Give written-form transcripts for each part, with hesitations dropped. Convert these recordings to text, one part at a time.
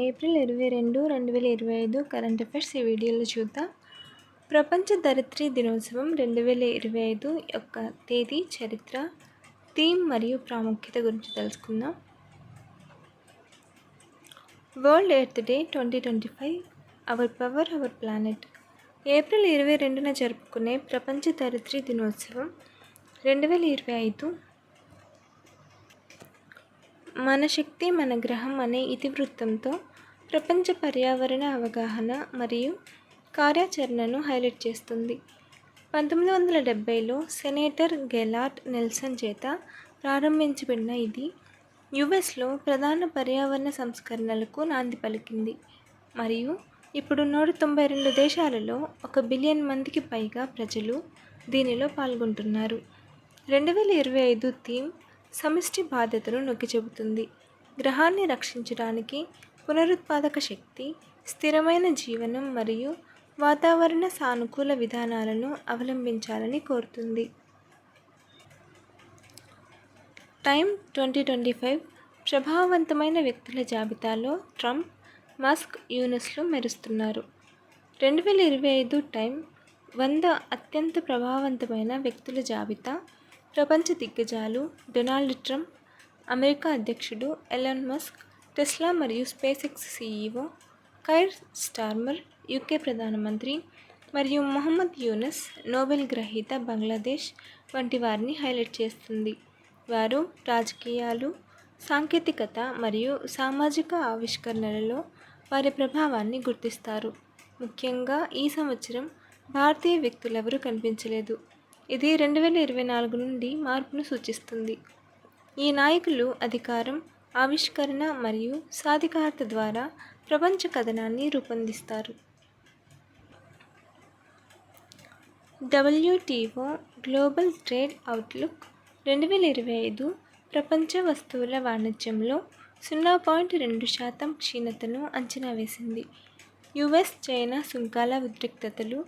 April 22, 2025 current affairs ఈ వీడియోలో చూద్దాం. ప్రపంచ ధరిత్రీ దినోత్సవం 2025 యొక్క తేదీ, చరిత్ర, థీమ్ మరియు ప్రాముఖ్యత గురించి తెలుసుకుందాం. World earth day 2025 our power our planet. April 22న జరుపుకునే ప్రపంచ ధరిత్రీ దినోత్సవం 2025 మన శక్తి మన గ్రహం అనే ఇతివృత్తంతో ప్రపంచ పర్యావరణ అవగాహన మరియు కార్యాచరణను హైలైట్ చేస్తుంది. 1970లో సెనేటర్ గెలార్డ్ నెల్సన్ చేత ప్రారంభించబడిన ఇది యుఎస్లో ప్రధాన పర్యావరణ సంస్కరణలకు నాంది పలికింది మరియు ఇప్పుడు 192 దేశాలలో 1 బిలియన్ మందికి పైగా ప్రజలు దీనిలో పాల్గొంటున్నారు. 2025 థీమ్ సమిష్టి బాధ్యతను నొక్కి చెబుతుంది. గ్రహాన్ని రక్షించడానికి పునరుత్పాదక శక్తి, స్థిరమైన జీవనం మరియు వాతావరణ సానుకూల విధానాలను అవలంబించాలని కోరుతుంది. టైమ్ 2025 ప్రభావవంతమైన వ్యక్తుల జాబితాలో ట్రంప్, మస్క్, యూనుస్లు మెరుస్తున్నారు. 2025 టైమ్ 100 అత్యంత ప్రభావవంతమైన వ్యక్తుల జాబితా. ప్రపంచ దిగ్గజాలు: డొనాల్డ్ ట్రంప్, అమెరికా అధ్యక్షుడు ఎలాన్ మస్క్, టెస్లా మరియు space X CEO, Keir Starmer, UK ప్రధానమంత్రి, మరియు మొహమ్మద్ యూనస్, నోబెల్ గ్రహీత బంగ్లాదేశ్ వంటి వారిని హైలైట్ చేస్తుంది. వారు రాజకీయాలు, సాంకేతికత మరియు సామాజిక ఆవిష్కరణలలో వారి ప్రభావాన్ని గుర్తిస్తారు. ముఖ్యంగా ఈ సంవత్సరం భారతీయ వ్యక్తులెవరూ కనిపించలేదు. ఇది 2024 నుండి మార్పును సూచిస్తుంది. ఈ నాయకులు అధికారం, ఆవిష్కరణ మరియు సాధికారత ద్వారా ప్రపంచ కథనాన్ని రూపొందిస్తారు. WTO గ్లోబల్ ట్రేడ్ అవుట్లుక్ 2025 ప్రపంచ వస్తువుల వాణిజ్యంలో 0.2% క్షీణతను అంచనా వేసింది. యుఎస్, చైనా సుంకాల ఉద్రిక్తతలు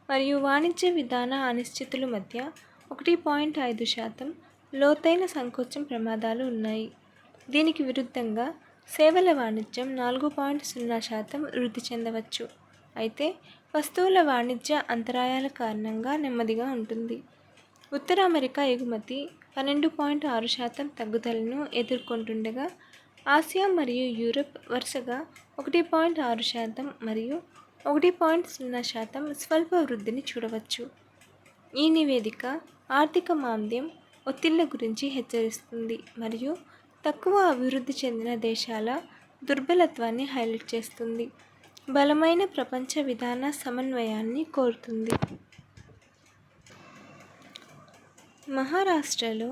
మరియు వాణిజ్య విధాన అనిశ్చితుల మధ్య 1.5% లోతైన సంకోచం ప్రమాదాలు ఉన్నాయి. దీనికి విరుద్ధంగా సేవల వాణిజ్యం 4.0% వృద్ధి చెందవచ్చు, అయితే వస్తువుల వాణిజ్య అంతరాయాల కారణంగా నెమ్మదిగా ఉంటుంది. ఉత్తర అమెరికా ఎగుమతి 12.6% తగ్గుదలను ఎదుర్కొంటుండగా, ఆసియా మరియు యూరప్ వరుసగా 1.6% మరియు 1.0% స్వల్ప వృద్ధిని చూడవచ్చు. ఈ నివేదిక ఆర్థిక మాంద్యం, ఒత్తిళ్ల గురించి హెచ్చరిస్తుంది మరియు తక్కువ అభివృద్ధి చెందిన దేశాల దుర్బలత్వాన్ని హైలైట్ చేస్తుంది. బలమైన ప్రపంచ విధాన సమన్వయాన్ని కోరుతుంది. మహారాష్ట్రలో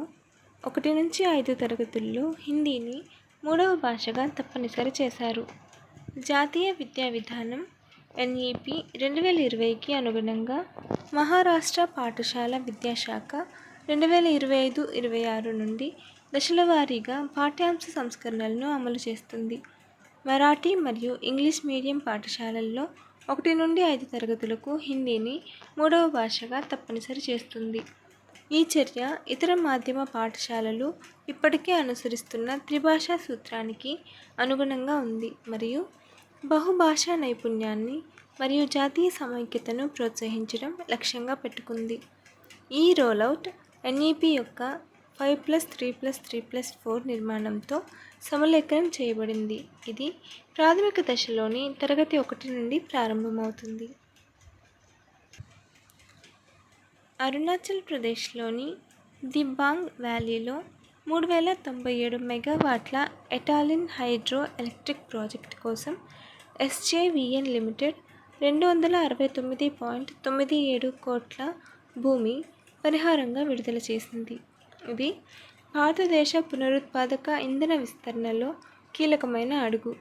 1-5 తరగతుల్లో హిందీని 3వ భాషగా తప్పనిసరి చేశారు. జాతీయ విద్యా విధానం NEP 2020కి అనుగుణంగా మహారాష్ట్ర పాఠశాల విద్యాశాఖ 2025-26 నుండి దశలవారీగా పాఠ్యాంశ సంస్కరణలను అమలు చేస్తుంది. మరాఠీ మరియు ఇంగ్లీష్ మీడియం పాఠశాలల్లో 1-5 తరగతులకు హిందీని 3వ భాషగా తప్పనిసరి చేస్తుంది. ఈ చర్య ఇతర మాధ్యమ పాఠశాలలు ఇప్పటికే అనుసరిస్తున్న త్రిభాషా సూత్రానికి అనుగుణంగా ఉంది మరియు బహుభాషా నైపుణ్యాన్ని మరియు జాతీయ సమైక్యతను ప్రోత్సహించడం లక్ష్యంగా పెట్టుకుంది. ఈ రోలౌట్ NEP యొక్క 5+3+3+4 నిర్మాణంతో సమలేఖనం చేయబడింది. ఇది ప్రాథమిక దశలోని తరగతి 1 నుండి ప్రారంభమవుతుంది. అరుణాచల్ ప్రదేశ్లోని దిబాంగ్ వ్యాలీలో 3097 మెగావాట్ల ఎటాలిన్ హైడ్రో ఎలక్ట్రిక్ ప్రాజెక్టు కోసం SJVN లిమిటెడ్ 269.97 కోట్ల భూమి పరిహారంగా విడుదల చేసింది. ఇది భారతదేశ పునరుత్పాదక ఇంధన విస్తరణలో కీలకమైన అడుగు.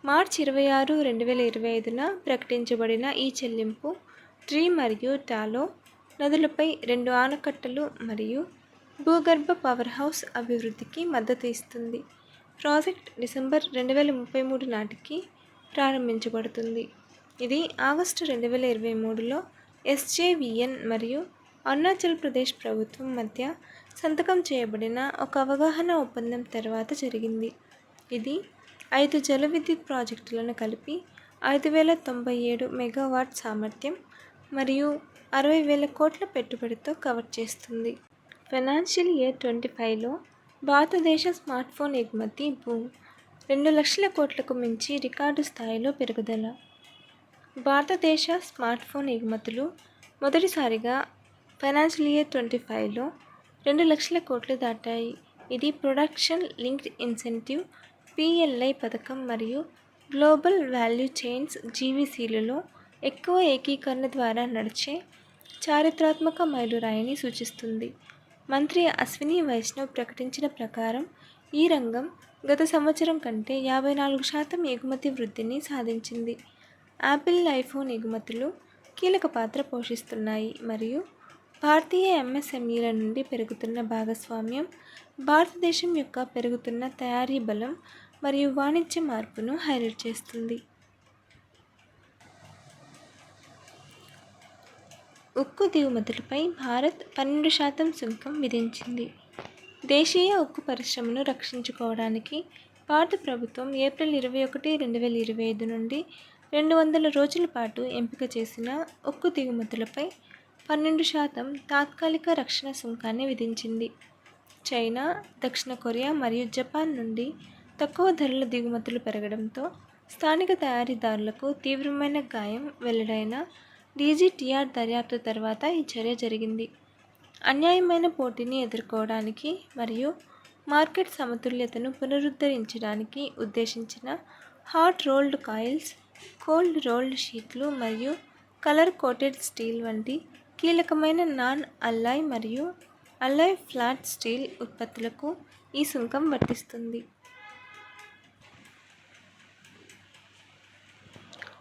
మార్చి 26, 2025న ప్రకటించబడిన ఈ చెల్లింపు ట్రీ మరియు టాలో నదులపై 2 ఆనకట్టలు మరియు భూగర్భ పవర్ హౌస్ అభివృద్ధికి మద్దతు ఇస్తుంది. ప్రాజెక్ట్ డిసెంబర్ 2033 నాటికి ప్రారంభించబడుతుంది. ఇది ఆగస్టు 2023లో SJVN మరియు అరుణాచల్ ప్రదేశ్ ప్రభుత్వం మధ్య సంతకం చేయబడిన ఒక అవగాహన ఒప్పందం తర్వాత జరిగింది. ఇది 5 జల విద్యుత్ ప్రాజెక్టులను కలిపి 5,097 మెగావాట్ సామర్థ్యం మరియు 60,000 కోట్ల పెట్టుబడితో కవర్ చేస్తుంది. ఫైనాన్షియల్ ఇయర్ 25లో భారతదేశ స్మార్ట్ఫోన్ ఎగుమతి బూమ్ 2,00,000 కోట్లకు మించి రికార్డు స్థాయిలో పెరుగుదల. భారతదేశ స్మార్ట్ఫోన్ ఎగుమతులు మొదటిసారిగా ఫైనాన్షియల్ ఇయర్ 25లో 2,00,000 కోట్లు దాటాయి. ఇది ప్రొడక్షన్ లింక్డ్ ఇన్సెంటివ్ (PLI) పథకం మరియు గ్లోబల్ వాల్యూ చైన్స్ (GVCలలో ఎక్కువ ఏకీకరణ ద్వారా నడిచే చారిత్రాత్మక మైలురాయిని సూచిస్తుంది. మంత్రి అశ్విని వైష్ణవ్ ప్రకటించిన ప్రకారం ఈ రంగం గత సంవత్సరం కంటే 54% ఎగుమతి వృద్ధిని సాధించింది. యాపిల్ ఐఫోన్ ఎగుమతులు కీలక పాత్ర పోషిస్తున్నాయి మరియు భారతీయ MSMEల నుండి పెరుగుతున్న భాగస్వామ్యం భారతదేశం యొక్క పెరుగుతున్న తయారీ బలం మరియు వాణిజ్య మార్పును హైలైట్ చేస్తుంది. ఉక్కు దిగుమతులపై భారత్ 12% సుంకం విధించింది. దేశీయ ఉక్కు పరిశ్రమను రక్షించుకోవడానికి భారత ప్రభుత్వం ఏప్రిల్ 21, 2025 నుండి 200 రోజుల పాటు ఎంపిక చేసిన ఉక్కు దిగుమతులపై 12% తాత్కాలిక రక్షణ సుంకాన్ని విధించింది. చైనా, దక్షిణ కొరియా మరియు జపాన్ నుండి తక్కువ ధరల దిగుమతులు పెరగడంతో స్థానిక తయారీదారులకు తీవ్రమైన గాయం వెల్లడైన DGTR దర్యాప్తు తర్వాత ఈ చర్య జరిగింది. అన్యాయమైన పోటీని ఎదుర్కోవడానికి మరియు మార్కెట్ సమతుల్యతను పునరుద్ధరించడానికి ఉద్దేశించిన hot rolled coils, cold rolled షీట్లు మరియు కలర్ కోటెడ్ స్టీల్ వంటి కీలకమైన నాన్ అల్లాయ్ మరియు అల్లాయ్ ఫ్లాట్ స్టీల్ ఉత్పత్తులకు ఈ సుంకం వర్తిస్తుంది.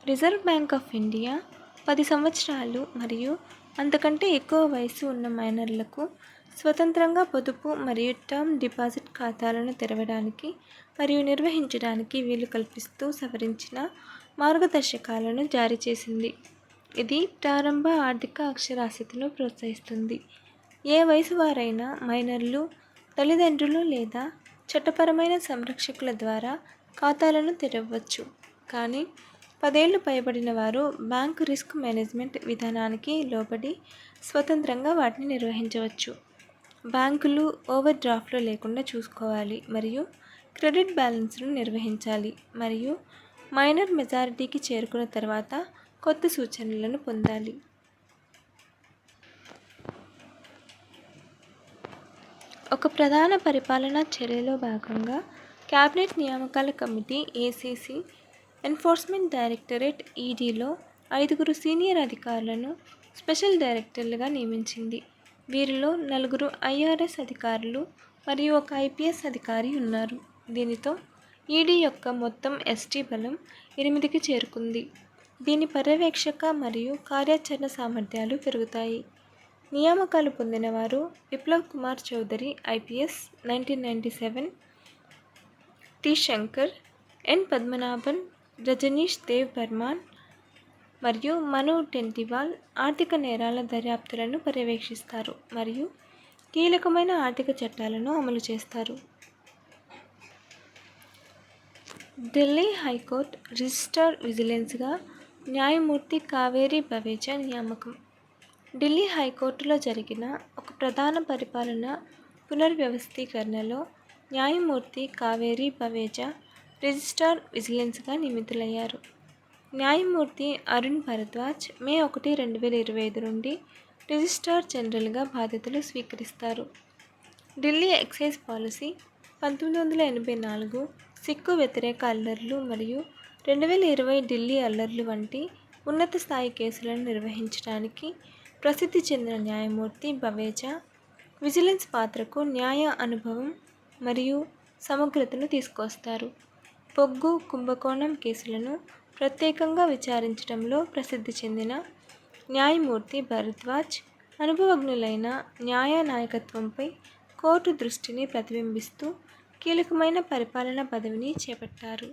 రిజర్వ్ బ్యాంక్ ఆఫ్ ఇండియా 10 సంవత్సరాలు మరియు అంతకంటే ఎక్కువ వయసు ఉన్న మైనర్లకు స్వతంత్రంగా పొదుపు మరియు టర్మ్ డిపాజిట్ ఖాతాలను తెరవడానికి మరియు నిర్వహించడానికి వీలు కల్పిస్తూ సవరించిన మార్గదర్శకాలను జారీ చేసింది. ఇది ప్రారంభ ఆర్థిక అక్షరాస్యతను ప్రోత్సహిస్తుంది. ఏ వయసు వారైనా మైనర్లు, తల్లిదండ్రులు లేదా చట్టపరమైన సంరక్షకుల ద్వారా ఖాతాలను తెరవవచ్చు, కానీ 10 ఏళ్లు పైబడిన వారు బ్యాంకు రిస్క్ మేనేజ్మెంట్ విధానానికి లోబడి స్వతంత్రంగా వాటిని నిర్వహించవచ్చు. బ్యాంకులు ఓవర్ డ్రాఫ్ట్లు లేకుండా చూసుకోవాలి మరియు క్రెడిట్ బ్యాలెన్స్ను నిర్వహించాలి మరియు మైనర్ మెజారిటీకి చేరుకున్న తర్వాత కొత్త సూచనలను పొందాలి. ఒక ప్రధాన పరిపాలనా చర్యలో భాగంగా కేబినెట్ నియామకాల కమిటీ ACC ఎన్ఫోర్స్మెంట్ డైరెక్టరేట్ EDలో 5 సీనియర్ అధికారులను స్పెషల్ డైరెక్టర్లుగా నియమించింది. వీరిలో 4 IRS అధికారులు మరియు 1 IPS అధికారి ఉన్నారు. దీనితో ED యొక్క మొత్తం ST బలం 8కి చేరుకుంది. దీని పర్యవేక్షక మరియు కార్యాచరణ సామర్థ్యాలు పెరుగుతాయి. నియామకాలు పొందినవారు Biplab Kumar Chowdary IPS 1997, T. Shankar, N. Padmanabhan, Rajneesh Dev Burman మరియు మను టెంటివాల్ ఆర్థిక నేరాల దర్యాప్తులను పర్యవేక్షిస్తారు మరియు కీలకమైన ఆర్థిక చట్టాలను అమలు చేస్తారు. ఢిల్లీ హైకోర్టు రిజిస్ట్రార్ విజిలెన్స్గా న్యాయమూర్తి కావేరి బవేజా నియామకం. ఢిల్లీ హైకోర్టులో జరిగిన ఒక ప్రధాన పరిపాలన పునర్వ్యవస్థీకరణలో న్యాయమూర్తి కావేరి బవేజా రిజిస్ట్రార్ విజిలెన్స్గా నియమితులయ్యారు. న్యాయమూర్తి అరుణ్ భరద్వాజ్ మే 1, 2025 నుండి రిజిస్ట్రార్ జనరల్గా బాధ్యతలు స్వీకరిస్తారు. ఢిల్లీ ఎక్సైజ్ పాలసీ 1984, సిక్కు వ్యతిరేక అల్లర్లు మరియు 2020 ఢిల్లీ అల్లర్లు వంటి ఉన్నత స్థాయి కేసులను నిర్వహించడానికి ప్రసిద్ధి చెందిన న్యాయమూర్తి బవేజా విజిలెన్స్ పాత్రకు న్యాయ అనుభవం మరియు సమగ్రతను తీసుకొస్తారు. బొగ్గు కుంభకోణం కేసులను ప్రత్యేకంగా విచారించడంలో ప్రసిద్ధి చెందిన న్యాయమూర్తి భరద్వాజ్ అనుభవజ్ఞులైన న్యాయ నాయకత్వంపై కోర్టు దృష్టిని ప్రతిబింబిస్తూ కీలకమైన పరిపాలనా పదవిని చేపట్టారు.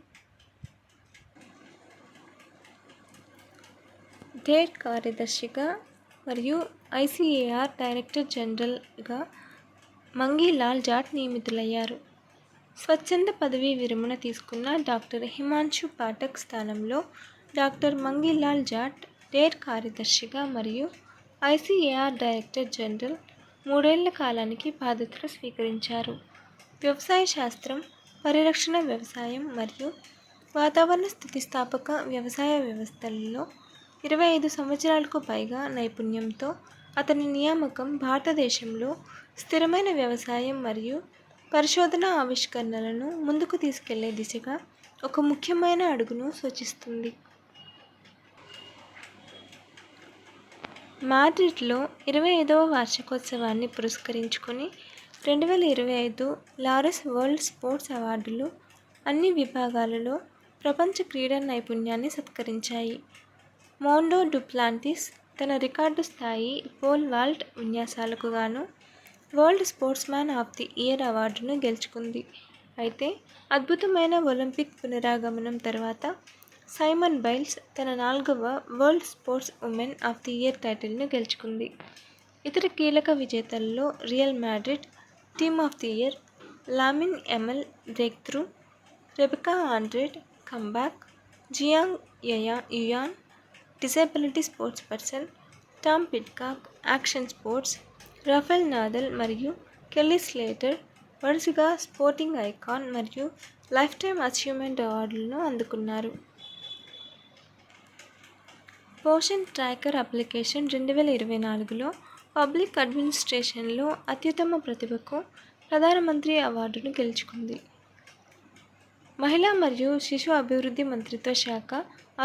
డేర్ కార్యదర్శిగా మరియు ICAR డైరెక్టర్ జనరల్గా మంగీ లాల్ జాట్ నియమితులయ్యారు. స్వచ్ఛంద పదవీ విరమణ తీసుకున్న డాక్టర్ హిమాంశు పాఠక్ స్థానంలో డాక్టర్ మంగీలాల్ జాట్ డేర్ కార్యదర్శిగా మరియు ఐసీఏఆర్ డైరెక్టర్ జనరల్ 3 ఏళ్ల కాలానికి బాధ్యతలు స్వీకరించారు. వ్యవసాయ శాస్త్రం, పరిరక్షణ వ్యవసాయం మరియు వాతావరణ స్థితిస్థాపక వ్యవసాయ వ్యవస్థలలో 25 సంవత్సరాలకు పైగా నైపుణ్యంతో అతని నియామకం భారతదేశంలో స్థిరమైన వ్యవసాయం మరియు పరిశోధన ఆవిష్కరణలను ముందుకు తీసుకెళ్లే దిశగా ఒక ముఖ్యమైన అడుగును సూచిస్తుంది. మాడ్రిడ్లో 25వ వార్షికోత్సవాన్ని పురస్కరించుకొని 2025 లారెస్ వరల్డ్ స్పోర్ట్స్ అవార్డులు అన్ని విభాగాలలో ప్రపంచ క్రీడా నైపుణ్యాన్ని సత్కరించాయి. మోండో డుప్లాంటిస్ తన రికార్డు స్థాయి పోల్ వాల్ట్ విన్యాసాలకు గాను world sportsman of the year అవార్డును గెలుచుకుంది. అయితే అద్భుతమైన ఒలింపిక్ పునరాగమనం తర్వాత సైమన్ బైల్స్ తన 4వ world sports women of the year టైటిల్ను గెలుచుకుంది. ఇతర కీలక విజేతలలో Real Madrid team of the year, Lamine Yamal breakthrough, Rebeca Andrade comeback, Jiang Yuyan disability sports person, Tom Pidcock action sports, Rafael Nadal మరియు Kelly Slater వరుసగా sporting icon మరియు lifetime achievement అవార్డులను అందుకున్నారు. Poshan tracker application 2024లో public అడ్మినిస్ట్రేషన్లో అత్యుత్తమ ప్రతిభకు ప్రధానమంత్రి అవార్డును గెలుచుకుంది. మహిళా మరియు శిశు అభివృద్ధి మంత్రిత్వ శాఖ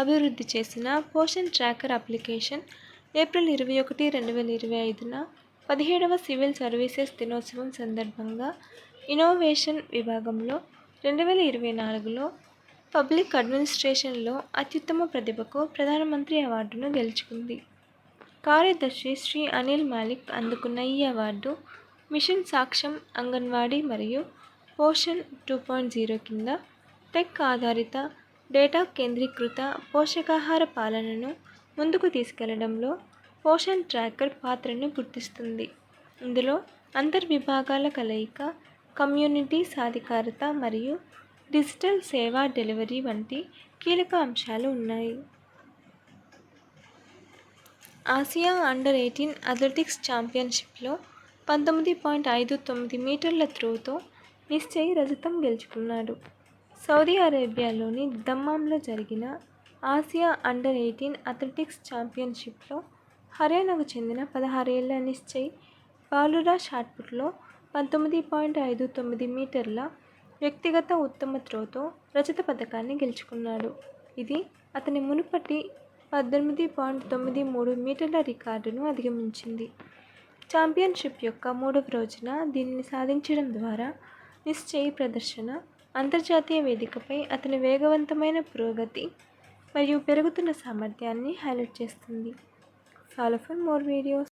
అభివృద్ధి చేసిన పోషన్ ట్రాకర్ అప్లికేషన్ ఏప్రిల్ 21, 2025న 17వ సివిల్ సర్వీసెస్ దినోత్సవం సందర్భంగా ఇన్నోవేషన్ విభాగంలో 2024లో పబ్లిక్ అడ్మినిస్ట్రేషన్లో అత్యుత్తమ ప్రతిభకు ప్రధానమంత్రి అవార్డును గెలుచుకుంది. కార్యదర్శి శ్రీ అనిల్ మాలిక్ అందుకున్న ఈ అవార్డు మిషన్ సాక్షం అంగన్వాడీ మరియు పోషన్ 2.0 కింద టెక్ ఆధారిత డేటా కేంద్రీకృత పోషకాహార పాలనను ముందుకు తీసుకెళ్లడంలో పోషన్ ట్రాకర్ పాత్రను గుర్తిస్తుంది. ఇందులో అంతర్విభాగాల కలయిక, కమ్యూనిటీ సాధికారత మరియు డిజిటల్ సేవా డెలివరీ వంటి కీలక అంశాలు ఉన్నాయి. ఆసియా అండర్-18 అథ్లెటిక్స్ ఛాంపియన్షిప్లో 19.59 మీటర్ల త్రోతో నిశ్చయ్ రజతం గెలుచుకున్నాడు. సౌదీ అరేబియాలోని దమ్మాంలో జరిగిన ఆసియా అండర్-18 అథ్లెటిక్స్ ఛాంపియన్షిప్లో హర్యానాకు చెందిన 16 ఏళ్ల నిశ్చయ్ బాలుర షాట్పుట్లో 19.59 మీటర్ల వ్యక్తిగత ఉత్తమ త్రోతో రజత పతకాన్ని గెలుచుకున్నాడు. ఇది అతని మునుపటి 18.93 మీటర్ల రికార్డును అధిగమించింది. ఛాంపియన్షిప్ యొక్క 3వ రోజున దీనిని సాధించడం ద్వారా నిశ్చయ్ ప్రదర్శన అంతర్జాతీయ వేదికపై అతని వేగవంతమైన పురోగతి మరియు పెరుగుతున్న సామర్థ్యాన్ని హైలైట్ చేస్తుంది. Follow for more videos.